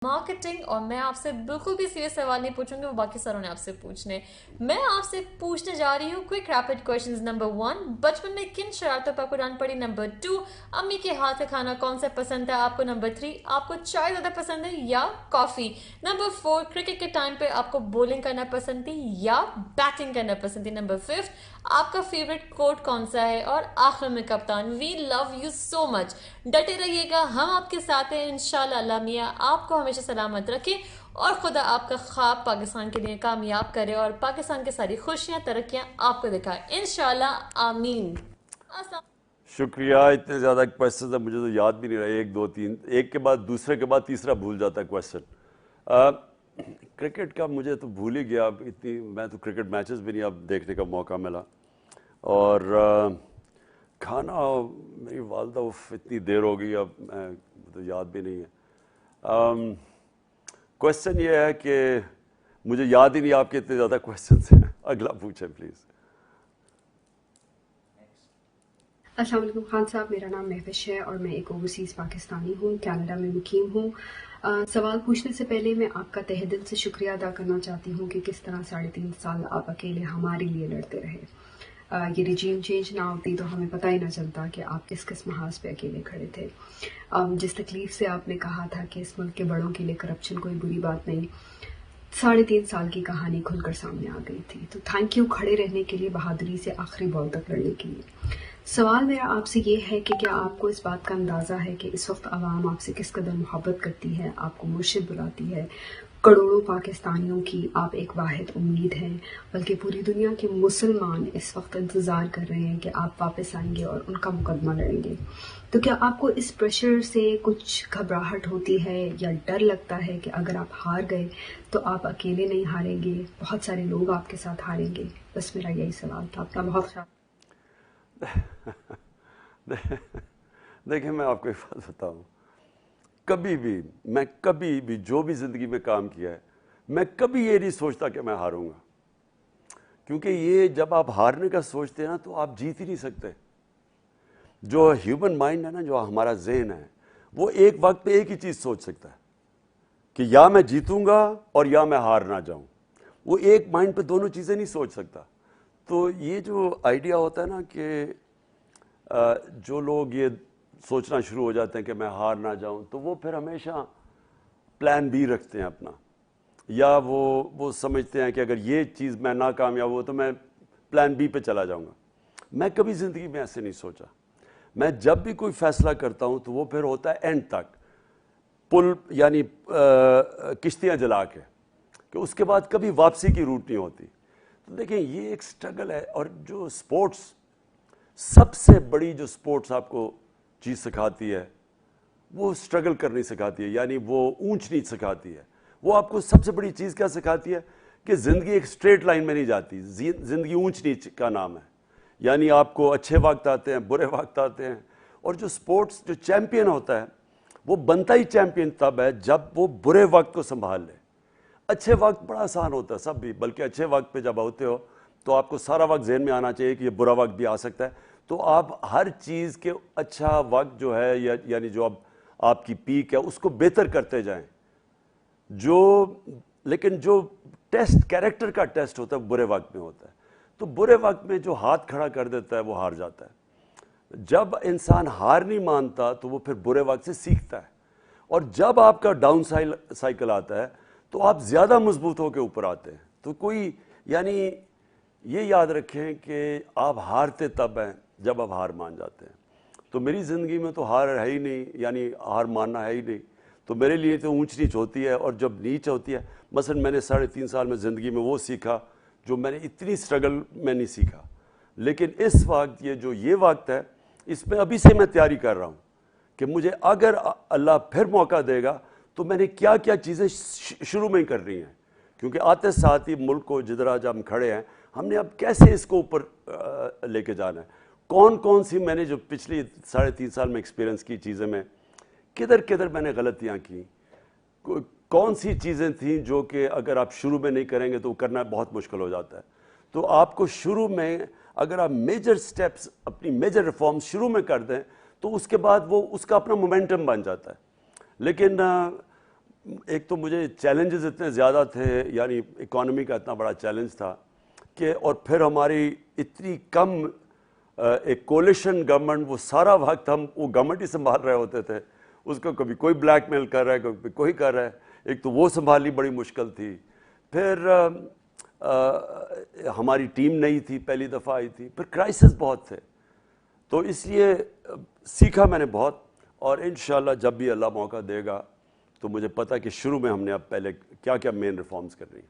Marketing. और मैं आपसे बिल्कुल भी सीरियस सवाल नहीं पूछूंगी, वो बाकी सरों ने आपसे पूछने। मैं आपसे पूछने जा रही हूँ क्विक रैपिड क्वेश्चंस। नंबर 1, बचपन में किन शरारतों पर कुरान पड़ी? नंबर 2, अम्मी के हाथ का खाना कौन सा पसंद है आपको? नंबर 3, आपको चाय ज़्यादा पसंद है या कॉफ़ी? नंबर 4, क्रिकेट के टाइम पे आपको बॉलिंग करना पसंद थी या बैटिंग करना पसंद थी? नंबर 5, आपका फेवरेट कोट कौन सा है? और आखिर में कप्तान, we love you so much. डटे रहिएगा, हम आपके साथ हैं इंशाल्लाह। अल्लाह मियाँ आपको हमेशा सलामत रखे और खुदा आपका ख्वाब पाकिस्तान के लिए कामयाब करे और पाकिस्तान की सारी खुशियाँ तरक्कियाँ आपको दिखाए इंशाल्लाह, आमीन। अस्सलाम। शुक्रिया। इतने ज़्यादा क्वेश्चन अब मुझे तो याद भी नहीं रहा, एक दो तीन, एक के बाद दूसरे के बाद तीसरा भूल जाता है क्वेश्चन। क्रिकेट का मुझे तो भूल ही गया, अब इतनी मैं तो क्रिकेट मैचेस भी नहीं अब देखने का मौका मिला। और खाना, मेरी वालदा उफ इतनी देर हो गई अब मैं तो याद भी नहीं है। क्वेश्चन ये है कि मुझे याद ही नहीं आपके इतने ज़्यादा क्वेश्चन हैं। अगला पूछें प्लीज़। अस्सलाम वालेकुम खान साहब, मेरा नाम महविश है और मैं एक ओवरसीज़ पाकिस्तानी हूँ, कनाडा में मुकीम हूँ। सवाल पूछने से पहले मैं आपका तहे दिल से शुक्रिया अदा करना चाहती हूँ कि किस तरह 3.5 साल आप अकेले हमारे लिए लड़ते रहे। ये रिजीम चेंज ना होती तो हमें पता ही ना चलता कि आप किस महाज पे अकेले खड़े थे। जिस तकलीफ से आपने कहा था कि इस मुल्क के बड़ों के लिए करप्शन कोई बुरी बात नहीं, 3.5 साल की कहानी खुलकर सामने आ गई थी। तो थैंक यू खड़े रहने के लिए, बहादुरी से आखिरी बॉल तक लड़ने के लिए। सवाल मेरा आपसे ये है कि क्या आपको इस बात का अंदाज़ा है कि इस वक्त आवाम आपसे किस कदर मोहब्बत करती है, आपको मुर्शिद बुलाती है? करोड़ों पाकिस्तानियों की आप एक वाहिद उम्मीद हैं, बल्कि पूरी दुनिया के मुसलमान इस वक्त इंतज़ार कर रहे हैं कि आप वापस आएंगे और उनका मुकदमा लड़ेंगे। तो क्या आपको इस प्रेशर से कुछ घबराहट होती है या डर लगता है कि अगर आप हार गए तो आप अकेले नहीं हारेंगे, बहुत सारे लोग आपके साथ हारेंगे? बस मेरा यही सवाल था। अपना बहुत ख्याल। देखिए, मैं आपको एक बात बताऊं, कभी भी जो भी जिंदगी में काम किया है, मैं कभी ये नहीं सोचता कि मैं हारूंगा। क्योंकि ये जब आप हारने का सोचते हैं ना तो आप जीत ही नहीं सकते। जो ह्यूमन माइंड है ना, जो हमारा ज़हन है, वो एक वक्त पे एक ही चीज़ सोच सकता है कि या मैं जीतूंगा और या मैं हार ना जाऊं। वो एक माइंड पे दोनों चीज़ें नहीं सोच सकता। तो ये जो आइडिया होता है ना कि जो लोग ये सोचना शुरू हो जाते हैं कि मैं हार ना जाऊं, तो वो फिर हमेशा प्लान बी रखते हैं अपना, या वो समझते हैं कि अगर ये चीज़ मैं नाकामयाब हो तो मैं प्लान बी पे चला जाऊंगा। मैं कभी ज़िंदगी में ऐसे नहीं सोचा। मैं जब भी कोई फैसला करता हूं तो वो फिर होता है एंड तक, पुल यानी किश्तियां जला के, कि उसके बाद कभी वापसी की रूट नहीं होती। तो देखें, ये एक स्ट्रगल है। और जो स्पोर्ट्स, सबसे बड़ी जो स्पोर्ट्स आपको चीज़ सिखाती है, वो स्ट्रगल करनी सिखाती है, यानी वो ऊंच नीच सिखाती है। वो आपको सबसे बड़ी चीज़ क्या सिखाती है कि ज़िंदगी एक स्ट्रेट लाइन में नहीं जाती, ज़िंदगी ऊंच नीच का नाम है। यानी आपको अच्छे वक्त आते हैं, बुरे वक्त आते हैं। और जो स्पोर्ट्स, जो चैम्पियन होता है, वो बनता ही चैम्पियन तब है जब वो बुरे वक्त को संभाल ले। अच्छे वक्त बड़ा आसान होता है सब भी, बल्कि अच्छे वक्त पे जब होते हो तो आपको सारा वक्त जहन में आना चाहिए कि ये बुरा वक्त भी आ सकता है। तो आप हर चीज़ के अच्छा वक्त जो है, यानी जो अब आपकी पीक है, उसको बेहतर करते जाएं। लेकिन जो टेस्ट, कैरेक्टर का टेस्ट होता है, बुरे वक्त में होता है। तो बुरे वक्त में जो हाथ खड़ा कर देता है वो हार जाता है। जब इंसान हार नहीं मानता तो वो फिर बुरे वक्त से सीखता है। और जब आपका डाउन साइकिल आता है तो आप ज़्यादा मजबूत होकर ऊपर आते हैं। तो कोई, यानी ये याद रखें कि आप हारते तब हैं जब आप हार मान जाते हैं। तो मेरी ज़िंदगी में तो हार है ही नहीं, यानी हार मानना है ही नहीं। तो मेरे लिए तो ऊंच नीच होती है, और जब नीच होती है, मसलन मैंने 3.5 साल में ज़िंदगी में वो सीखा जो मैंने इतनी स्ट्रगल में नहीं सीखा। लेकिन इस वक्त ये वक्त है, इसमें अभी से मैं तैयारी कर रहा हूँ कि मुझे अगर अल्लाह फिर मौका देगा तो मैंने क्या क्या चीज़ें शुरू में ही कर रही हैं। क्योंकि आते साथ ही मुल्क को जिधर आज हम खड़े हैं, हमने अब कैसे इसको ऊपर लेके जाना है, कौन कौन सी मैंने जो पिछली 3.5 साल में एक्सपीरियंस की चीज़ें में किधर किधर मैंने गलतियाँ की, कौन सी चीज़ें थी जो कि अगर आप शुरू में नहीं करेंगे तो करना बहुत मुश्किल हो जाता है। तो आपको शुरू में अगर आप मेजर स्टेप्स, अपनी मेजर रिफॉर्म्स शुरू में कर दें तो उसके बाद वो उसका अपना मोमेंटम बन जाता है। लेकिन ایک تو مجھے چیلنجز اتنے زیادہ تھے، یعنی اکانومی کا اتنا بڑا چیلنج تھا کہ، اور پھر ہماری اتنی کم ایک کولیشن گورنمنٹ، وہ سارا وقت ہم وہ گورنمنٹ ہی سنبھال رہے ہوتے تھے، اس کو کبھی کوئی بلیک میل کر رہا ہے، کبھی کوئی کر رہا ہے، ایک تو وہ سنبھالنی بڑی مشکل تھی، پھر ہماری ٹیم نہیں تھی، پہلی دفعہ آئی تھی، پھر کرائسس بہت تھے، تو اس لیے سیکھا میں نے بہت، اور انشاءاللہ جب بھی اللہ موقع دے گا تو مجھے پتہ کہ شروع میں ہم نے اب پہلے کیا کیا مین ریفارمز کر رہی ہیں۔